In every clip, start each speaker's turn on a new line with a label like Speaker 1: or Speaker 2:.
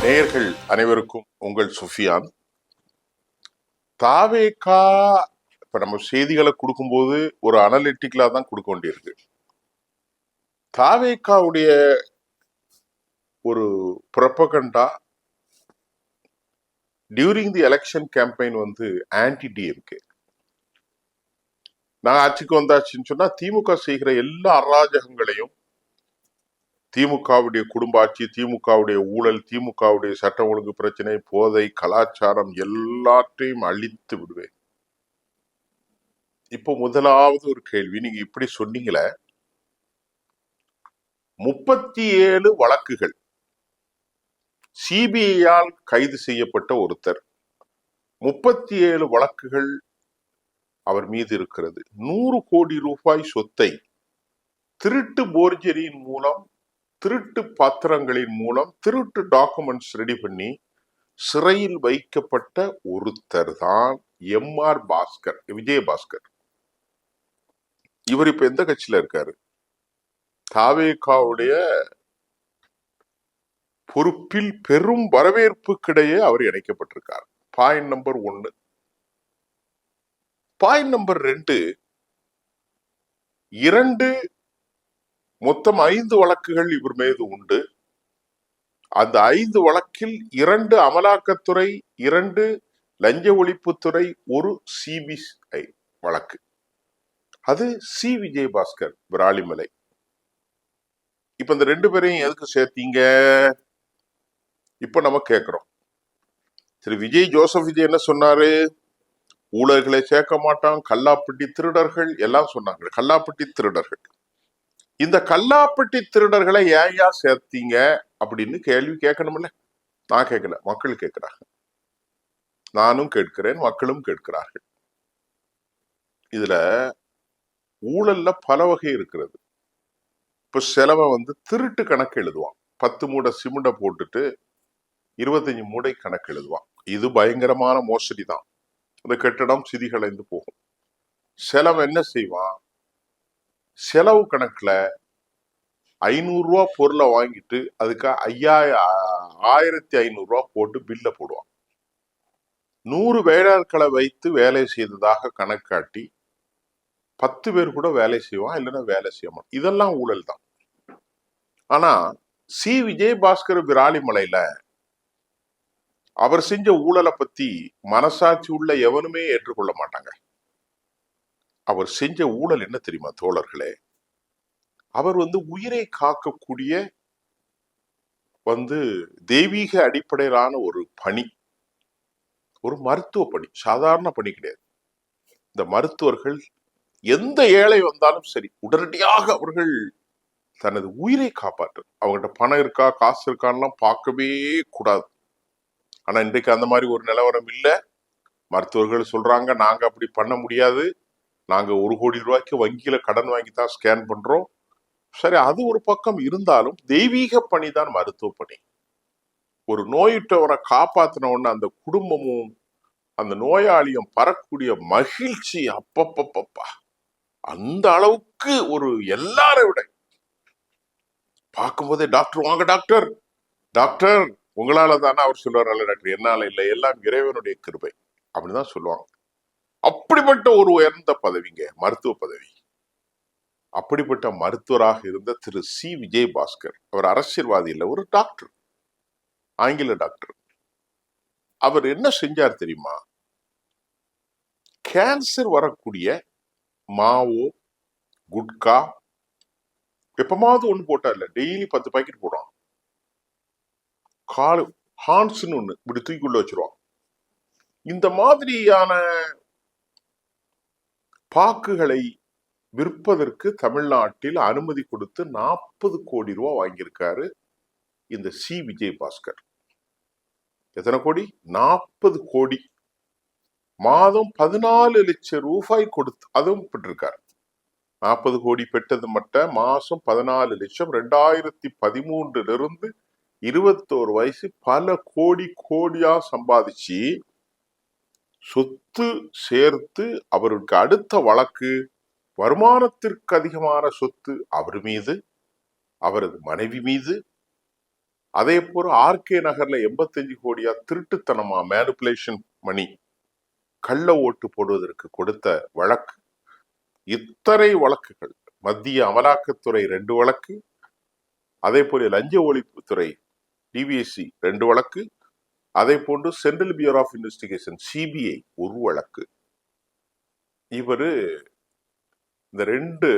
Speaker 1: நேயர்கள் அனைவருக்கும் உங்கள் சுஃபியான். தாவேகா இப்ப நம்ம செய்திகளை கொடுக்கும்போது ஒரு அனலிட்டிக்கலா தான் கொடுக்க வேண்டியிருக்கு. தாவேகாவுடைய ஒரு propaganda during the election campaign anti DMK. நான் ஆட்சிக்கு வந்தாச்சுன்னு சொன்னா திமுக செய்கிற எல்லா அராஜகங்களையும், திமுகவுடைய குடும்ப ஆட்சி, திமுகவுடைய ஊழல், திமுகவுடைய சட்ட ஒழுங்கு பிரச்சனை, போதை, கலாச்சாரம் எல்லாத்தையும் அழித்து விடுவேன். இப்போ முதலாவது ஒரு கேள்வி, நீங்க இப்படி சொன்னீங்களே, 37 வழக்குகள் சிபிஐயால் கைது செய்யப்பட்ட ஒருத்தர், 37 வழக்குகள் அவர் மீது இருக்கிறது. 100 கோடி ரூபாய் சொத்தை திருட்டு போர்ஜரியின் மூலம், திருட்டு பத்திரங்களின் மூலம், திருட்டு டாக்குமெண்ட்ஸ் ரெடி பண்ணி சிறையில் வைக்கப்பட்ட ஒருத்தர் தான் எம்ஆர் பாஸ்கர், விஜயபாஸ்கர். இவர் இப்ப எந்த கட்சியில இருக்காரு? தாவேகாவுடைய பொறுப்பில் பெரும் வரவேற்புக்கிடையே அவர் இணைக்கப்பட்டிருக்கார். Point number 1. பாயிண்ட் நம்பர் 2, மொத்தம் 5 வழக்குகள் இவர் மீது உண்டு. அந்த 5 வழக்கில் 2 அமலாக்கத்துறை, 2 லஞ்ச ஒழிப்புத்துறை, 1 சிபிஐ வழக்கு. அது சி விஜயபாஸ்கர் விராலிமலை. இப்ப இந்த 2 பேரையும் எதுக்கு சேர்த்தீங்க? இப்ப நம்ம கேட்கிறோம். திரு ஜோசப் விஜய் என்ன சொன்னாரு? ஊழல்களை சேர்க்க மாட்டான், கல்லாப்பட்டி திருடர்கள் எல்லாம் சொன்னாங்க. கல்லாப்பட்டி திருடர்கள், இந்த கல்லாப்பட்டி திருடர்களை ஏயா சேர்த்தீங்க அப்படின்னு கேள்வி கேட்கணும்ல. நான் கேட்கல, மக்கள் கேட்கிறாங்க. நானும் கேட்கிறேன், மக்களும் கேட்கிறார்கள். இதுல ஊழல்ல பல வகை இருக்கிறது. இப்ப செலவை திருட்டு கணக்கு எழுதுவான். 10 மூடை சிமெண்ட போட்டுட்டு 25 மூடை கணக்கு எழுதுவான். இது பயங்கரமான மோசடி தான். அந்த கட்டிடம் சிதிகளைந்து போகும். செலவு என்ன செய்வான்? செலவு கணக்குல 500 ரூபா பொருளை வாங்கிட்டு அதுக்கு 1500 ரூபா போட்டு பில்ல போடுவான். 100 வேலையாட்களை வைத்து வேலை செய்ததாக கணக்காட்டி 10 பேர் கூட வேலை செய்வான், இல்லைன்னா வேலை செய்ய மாட்டான். இதெல்லாம் ஊழல் தான். ஆனா சி விஜயபாஸ்கர் விராலிமலையில அவர் செஞ்ச ஊழலை பத்தி மனசாட்சி உள்ள எவனுமே ஏற்றுக்கொள்ள மாட்டாங்க. அவர் செஞ்ச ஊழல் என்ன தெரியுமா தோழர்களே? அவர் உயிரை காக்கக்கூடிய தெய்வீக அடிப்படையிலான ஒரு பணி, ஒரு மருத்துவ பணி, சாதாரண பணி கிடையாது. இந்த மருத்துவர்கள் எந்த ஏழை வந்தாலும் சரி, உடனடியாக அவர்கள் தனது உயிரை காப்பாற்று. அவங்ககிட்ட பணம் இருக்கா, காசு இருக்கான்னு பார்க்கவே கூடாது. ஆனா இன்றைக்கு அந்த மாதிரி ஒரு நிலவரம் இல்லை. மருத்துவர்கள் சொல்றாங்க, நாங்க அப்படி பண்ண முடியாது, நாங்க 1 கோடி ரூபாய்க்கு வங்கியில கடன் வாங்கித்தான் ஸ்கேன் பண்றோம். சரி, அது ஒரு பக்கம் இருந்தாலும் தெய்வீக பணி தான் மருத்துவ பணி. ஒரு நோயிட்டவரை காப்பாத்தின உடனே அந்த குடும்பமும் அந்த நோயாளியும் பறக்கூடிய மகிழ்ச்சி, அப்பப்பப்பா, அந்த அளவுக்கு ஒரு எல்லாரை விட பார்க்கும்போதே டாக்டர் வாங்க டாக்டர், டாக்டர் உங்களால தானே அவர் சொல்லுவார், அல்ல டாக்டர் என்னால இல்லை, எல்லாம் இறைவனுடைய கிருபை அப்படிதான் சொல்லுவாங்க. அப்படிப்பட்ட ஒரு உயர்ந்த பதவிங்க மருத்துவ பதவி. அப்படிப்பட்ட மருத்துவராக இருந்த திரு சி விஜயபாஸ்கர், அவர் அரசியல்வாதி இல்லை, ஒரு டாக்டர், ஆங்கில டாக்டர். அவர் என்ன செஞ்சார் தெரியுமா? கேன்சர் வரக்கூடிய மாவோ, குட்கா எப்பமாவது ஒண்ணு போட்டா இல்ல, டெய்லி 10 பாக்கெட் போடுறான். காலு ஹான்ஸ்னு ஒண்ணு இப்படி தூக்கிக்குள்ள வச்சிருவான். இந்த மாதிரியான பாக்குகளை விற்பதற்கு தமிழ்நாட்டில் அனுமதி கொடுத்து 40 கோடி ரூபாய் வாங்கியிருக்காரு இந்த சி விஜயபாஸ்கர். எத்தனை கோடி? 40 கோடி. மாதம் 14 லட்சம் ரூபாய் கொடுத்து அதுவும் பெற்றிருக்காரு. 40 கோடி பெற்றது மட்டும் மாசம் 14 லட்சம். 2013 21 வயசு பல கோடி கோடியா சம்பாதிச்சு சொத்து சேர்த்து அவருக்கு அடுத்த வழக்கு வருமானத்திற்கு அதிகமான சொத்து அவர் மீது, அவரது மனைவி மீது, அதே போல ஆர்கே நகர்ல 85 கோடியா திருட்டுத்தனமா மேனிபுலேஷன் மணி கள்ள ஓட்டு போடுவதற்கு கொடுத்த வழக்கு. இத்தனை வழக்குகள். மத்திய அமலாக்கத்துறை 2 வழக்கு, அதே போல லஞ்ச ஒழிப்புத்துறை டிவிஎஸ்சி 2 வழக்கு, அதே போன்று Central Bureau of Investigation CBI 1 வழக்கு. இவரு இந்த 2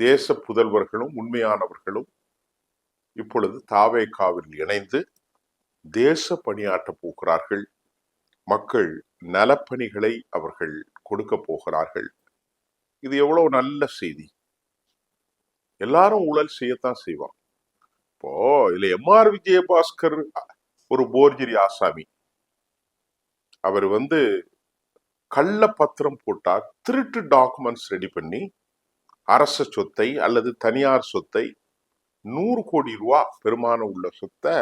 Speaker 1: தேச புதல்வர்களும் உண்மையானவர்களும் இப்பொழுது தாவேகாவில் இணைந்து தேச பணியாற்ற போகிறார்கள். மக்கள் நலப்பணிகளை அவர்கள் கொடுக்க போகிறார்கள். இது எவ்வளவு நல்ல செய்தி. எல்லாரும் ஊழல் செய்யத்தான் செய்வான். இப்போ இதுல எம்ஆர் விஜயபாஸ்கர் ஒரு போர்ஜரி ஆசாமி. அவர் கள்ள பத்திரம் போட்டா திருட்டு டாக்குமெண்ட்ஸ் ரெடி பண்ணி அரச சொத்தை அல்லது தனியார் சொத்தை 100 கோடி ரூபாய் பெருமானம் உள்ள சொத்தை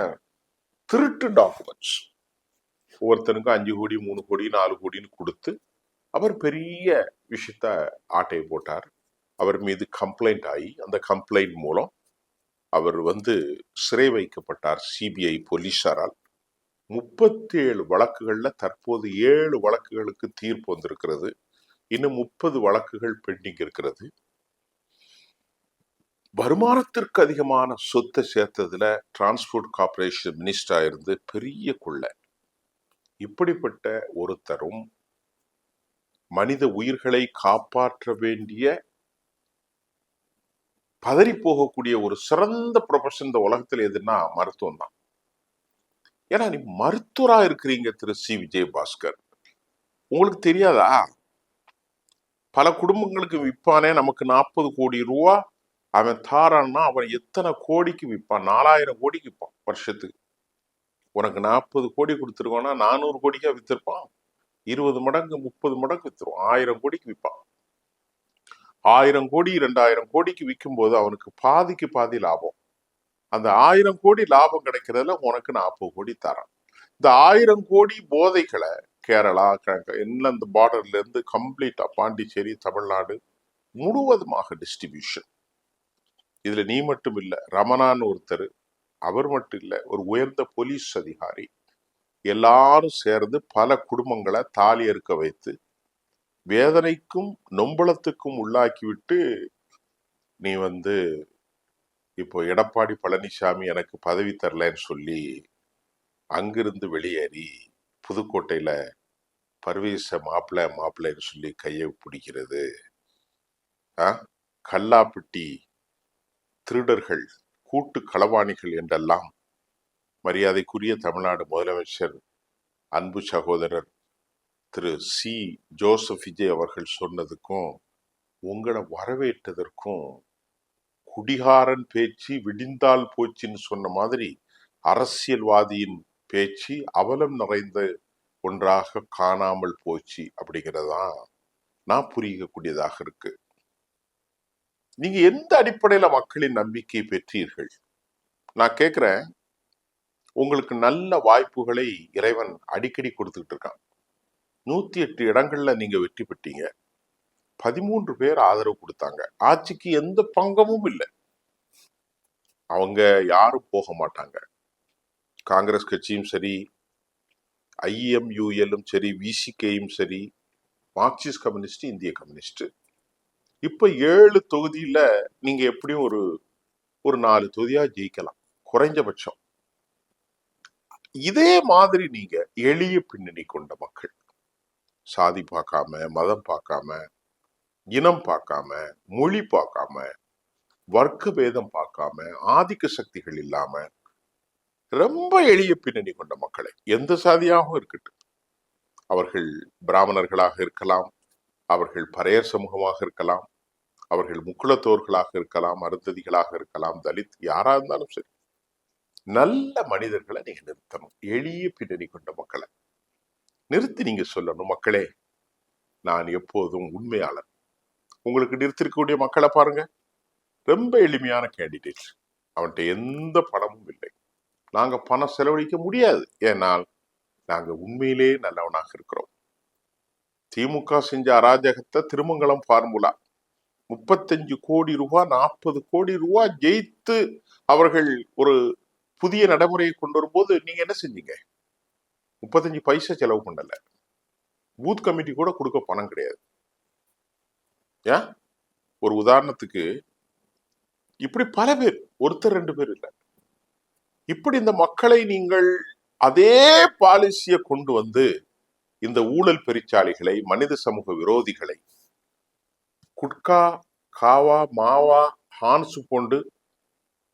Speaker 1: திருட்டு டாக்குமெண்ட்ஸ் ஒவ்வொருத்தனுக்கும் 5 கோடி 3 கோடி 4 கோடின்னு கொடுத்து அவர் பெரிய விஷயத்த ஆட்டையை போட்டார். அவர் மீது கம்ப்ளைண்ட் ஆகி அந்த கம்ப்ளைண்ட் மூலம் அவர் சிறை வைக்கப்பட்டார் சிபிஐ போலீசாரால். 37 வழக்குகள்ல தற்போது 7 வழக்குகளுக்கு தீர்ப்பு வந்திருக்கிறது. இன்னும் 30 வழக்குகள் பெண்டிங் இருக்கிறது. வருமானத்திற்கு அதிகமான சொத்தை சேர்த்ததுல டிரான்ஸ்போர்ட் கார்பரேஷன் மினிஸ்டரா இருந்து பெரிய கொள்ளை. இப்படிப்பட்ட ஒருத்தரும் மனித உயிர்களை காப்பாற்ற வேண்டிய பதறி போகக்கூடிய ஒரு சிறந்த ப்ரொஃபஷன் இந்த உலகத்தில் எதுன்னா மருத்துவம் தான். ஏன்னா நீ மருத்துவரா இருக்கிறீங்க திரு சி விஜயபாஸ்கர். உங்களுக்கு தெரியாதா, பல குடும்பங்களுக்கு விற்பானே நமக்கு 40 கோடி ரூபா அவன் தாரான்னா அவன் எத்தனை கோடிக்கு விற்பான்? 4000 கோடிக்கு விற்பான் வருஷத்துக்கு. உனக்கு 40 கோடி கொடுத்துருவானா 400 கோடிக்கா வித்திருப்பான். 20 மடங்கு 30 மடங்கு வித்துருவான். 1000 கோடிக்கு விற்பான். 1000 கோடி 2000 கோடிக்கு விற்கும் போது அவனுக்கு பாதிக்கு பாதி லாபம். அந்த 1000 கோடி லாபம் கிடைக்கிறதுல உனக்கு 40 கோடி தரான். இந்த 1000 கோடி போதைகளை கேரளா எல்லாம் இந்த பார்டர்ல இருந்து கம்ப்ளீட்டா பாண்டிச்சேரி தமிழ்நாடு முழுவதுமாக டிஸ்ட்ரிபியூஷன். இதுல நீ மட்டும் இல்ல, ரமணான்னு ஒருத்தர், அவர் மட்டும் இல்ல, ஒரு உயர்ந்த போலீஸ் அதிகாரி, எல்லாரும் சேர்ந்து பல குடும்பங்களை தாலி அறுக்க வைத்து வேதனைக்கும் நொம்பலத்துக்கும் உள்ளாக்கிவிட்டு நீ இப்போ எடப்பாடி பழனிசாமி எனக்கு பதவி தரலன்னு சொல்லி அங்கிருந்து வெளியேறி புதுக்கோட்டையில பர்வேச மாப்பிள்ளைன்னு சொல்லி கையை பிடிக்கிறது, கல்லாப்பட்டி திருடர்கள் கூட்டு களவாணிகள் என்றெல்லாம் மரியாதைக்குரிய தமிழ்நாடு முதலமைச்சர் அன்பு சகோதரர் திரு சி ஜோசப் விஜய் அவர்கள் சொன்னதுக்கும் உங்களை வரவேற்றதற்கும் குடிகாரன் பேச்சு விடிந்தால் போச்சுன்னு சொன்ன மாதிரி அரசியல்வாதியின் பேச்சு அவலம் நிறைந்த ஒன்றாக காணாமல் போச்சு அப்படிங்கிறதான் நான் புரியக்கூடியதாக இருக்கு. நீங்க எந்த அடிப்படையில மக்களின் நம்பிக்கை பெற்றீர்கள்? நான் கேக்குறேன், உங்களுக்கு நல்ல வாய்ப்புகளை இறைவன் அடிக்கடி கொடுத்துட்டு இருக்கான். 108 இடங்கள்ல நீங்க வெற்றி பெற்றீங்க. 13 பேர் ஆதரவு கொடுத்தாங்க. ஆட்சிக்கு எந்த பங்கமும் இல்லை. அவங்க யாரும் போக மாட்டாங்க. காங்கிரஸ் கட்சியும் சரி, IMUL சரி, VCKயும் சரி, மார்க்சிஸ்ட் கம்யூனிஸ்ட், இந்திய கம்யூனிஸ்ட். இப்ப 7 தொகுதியில நீங்க எப்படியும் ஒரு 4 தொகுதியா ஜெயிக்கலாம் குறைஞ்சபட்சம். இதே மாதிரி நீங்க எளிய பின்னணி கொண்ட மக்கள், சாதி பார்க்காம, மதம் பார்க்காம, இனம் பார்க்காம, மொழி பார்க்காம, வர்க்க பேதம் பார்க்காம, ஆதிக்க சக்திகள் இல்லாம ரொம்ப எளிய பின்னணி கொண்ட மக்களை, எந்த சாதியாகவும் இருக்கட்டும், அவர்கள் பிராமணர்களாக இருக்கலாம், அவர்கள் பறையர் சமூகமாக இருக்கலாம், அவர்கள் முக்குளத்தோர்களாக இருக்கலாம், அருந்ததிகளாக இருக்கலாம், தலித் யாரா இருந்தாலும் சரி, நல்ல மனிதர்களை நீங்க நிறுத்தணும். எளிய பின்னணி கொண்ட மக்களை நிறுத்தி நீங்க சொல்லணும், மக்களே நான் எப்போதும் உண்மையாளர். உங்களுக்கு நிறுத்திருக்கக்கூடிய மக்களை பாருங்க, ரொம்ப எளிமையான கேண்டிடேட், அவன்கிட்ட எந்த பணமும் இல்லை, நாங்க பணம் செலவழிக்க முடியாது, ஏனால் நாங்க உண்மையிலே நல்லவனாக இருக்கிறோம். திமுக செஞ்ச அராஜகத்தை திருமங்கலம் பார்முலா 35 கோடி ரூபாய் 40 கோடி ரூபாய் ஜெயித்து அவர்கள் ஒரு புதிய நடைமுறையை கொண்டு வரும்போது நீங்க என்ன செஞ்சீங்க? 35 பைசா செலவு பண்ணல. பூத் கமிட்டி கூட கொடுக்க பணம் கிடையாது. ஏன்? ஒரு உதாரணத்துக்கு இப்படி பல பேர், ஒருத்தர் 2 பேர் இல்ல. இப்படி இந்த மக்களை நீங்கள் அதே பாலிசியை கொண்டு வந்து இந்த ஊழல் பெருச்சாளிகளை, மனித சமூக விரோதிகளை, குட்கா, காவா, மாவா, ஹான்சு போன்று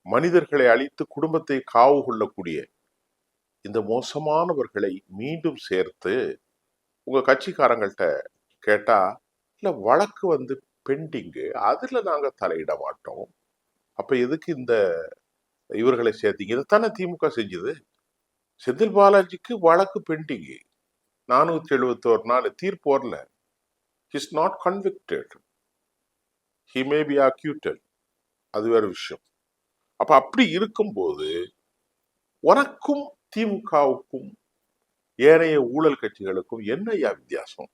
Speaker 1: மனிதர்களை அழித்து குடும்பத்தை காவு கொள்ளக்கூடிய இந்த மோசமானவர்களை மீண்டும் சேர்த்து உங்க கட்சிக்காரங்கள்ட்ட கேட்டா, இல்ல வழக்கு வந்து பெண்டிங்கு, அதுல நாங்க தலையிட மாட்டோம். அப்ப எதுக்கு இந்த இவர்களை சேர்த்தீங்க? இதைத்தானே திமுக செஞ்சது. செந்தில் பாலாஜிக்கு வழக்கு பெண்டிங், 471 நாள் தீர்ப்பு வரல. Is not convicted, he may be acquitted, அது வேற விஷயம். அப்ப அப்படி இருக்கும்போது உனக்கும் திமுகவுக்கும் ஏனைய ஊழல் கட்சிகளுக்கும் என்னையா வித்தியாசம்?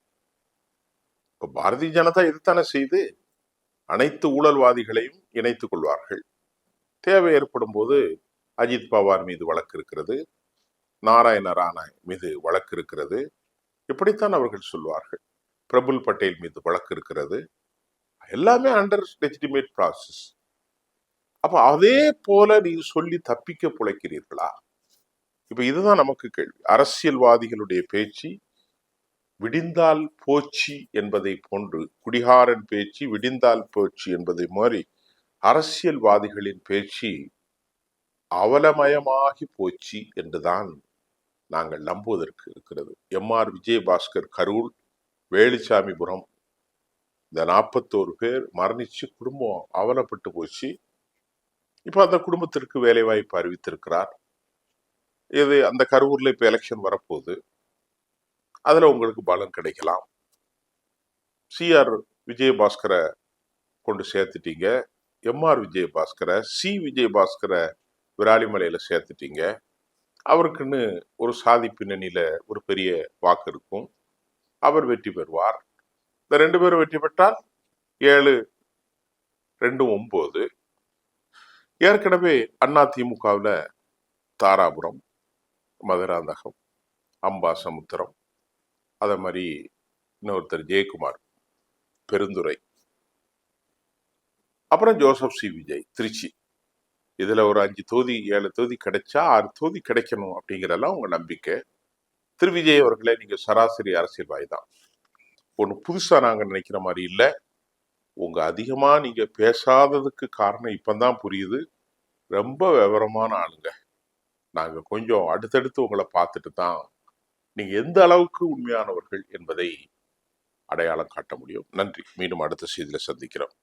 Speaker 1: இப்ப பாரதிய ஜனதா இதுதானே செய்து அனைத்து ஊழல்வாதிகளையும் இணைத்துக் கொள்வார்கள். தேவை ஏற்படும் போது அஜித் பவார் மீது வழக்கு இருக்கிறது, நாராயண ராணா மீது வழக்கு இருக்கிறது, இப்படித்தான் அவர்கள் சொல்வார்கள். பிரபுல் பட்டேல் மீது வழக்கு இருக்கிறது. எல்லாமே அண்டர் லெஜிட்டிமேட் ப்ராசஸ். அப்ப அதே போல நீங்க சொல்லி தப்பிக்க பிழைக்கிறீர்களா? இப்ப இதுதான் நமக்கு கேள்வி. அரசியல்வாதிகளுடைய பேச்சு விடிந்தால் போச்சு என்பதை போன்று, குடிகாரன் பேச்சு விடிந்தால் போச்சு என்பதை மாதிரி அரசியல்வாதிகளின் பேச்சு அவலமயமாகி போச்சு என்றுதான் நாங்கள் நம்புவதற்கு இருக்கிறது. எம்.ஆர். விஜயபாஸ்கர் கரூர், வேலுச்சாமிபுரம், இந்த 41 பேர் மரணிச்சு குடும்பம் அவலப்பட்டு போச்சு. இப்ப அந்த குடும்பத்திற்கு வேலை வாய்ப்பு அறிவித்திருக்கிறார். இது அந்த கரூர்ல இப்ப எலெக்ஷன் வரப்போகுது, அதுல உங்களுக்கு பலம் கிடைக்கலாம். சி.ஆர். விஜயபாஸ்கரை கொண்டு சேர்த்துட்டீங்க, எம்.ஆர். விஜயபாஸ்கரை, சி. விஜயபாஸ்கரை விராலிமலையில சேர்த்துட்டீங்க. அவருக்குன்னு ஒரு சாதி பின்னணியில ஒரு பெரிய வாக்கு இருக்கும், அவர் வெற்றி பெறுவார். இந்த 2 பேரும் வெற்றி பெற்றால் 7, 2, 9. ஏற்கனவே அதிமுகவுல தாராபுரம், மதுராந்தகம், அம்பாசமுத்திரம், அத மாதிரி இன்னொருத்தர் ஜெயக்குமார், பெருந்துறை, அப்புறம் ஜோசப் சி விஜய் திருச்சி. இதுல ஒரு 5 தொகுதி 7 தொகுதி கிடைச்சா 6 தொகுதி கிடைக்கணும் அப்படிங்கிறதெல்லாம் உங்க நம்பிக்கை. திரு விஜய் அவர்களே, நீங்க சராசரி அரசியல்வாதி தான். ஒண்ணு புதுசா நாங்க நினைக்கிற மாதிரி இல்ல. உங்க அதிகமா நீங்க பேசாததுக்கு காரணம் இப்பதான் புரியுது. ரொம்ப விவரமான ஆளுங்க. நாங்க கொஞ்சம் அடுத்தடுத்து உங்களை பார்த்துட்டு தான் நீங்க எந்த அளவுக்கு உண்மையானவர்கள் என்பதை அடையாளம் காட்ட முடியும். நன்றி. மீண்டும் அடுத்த செய்தியில சந்திக்கிறோம்.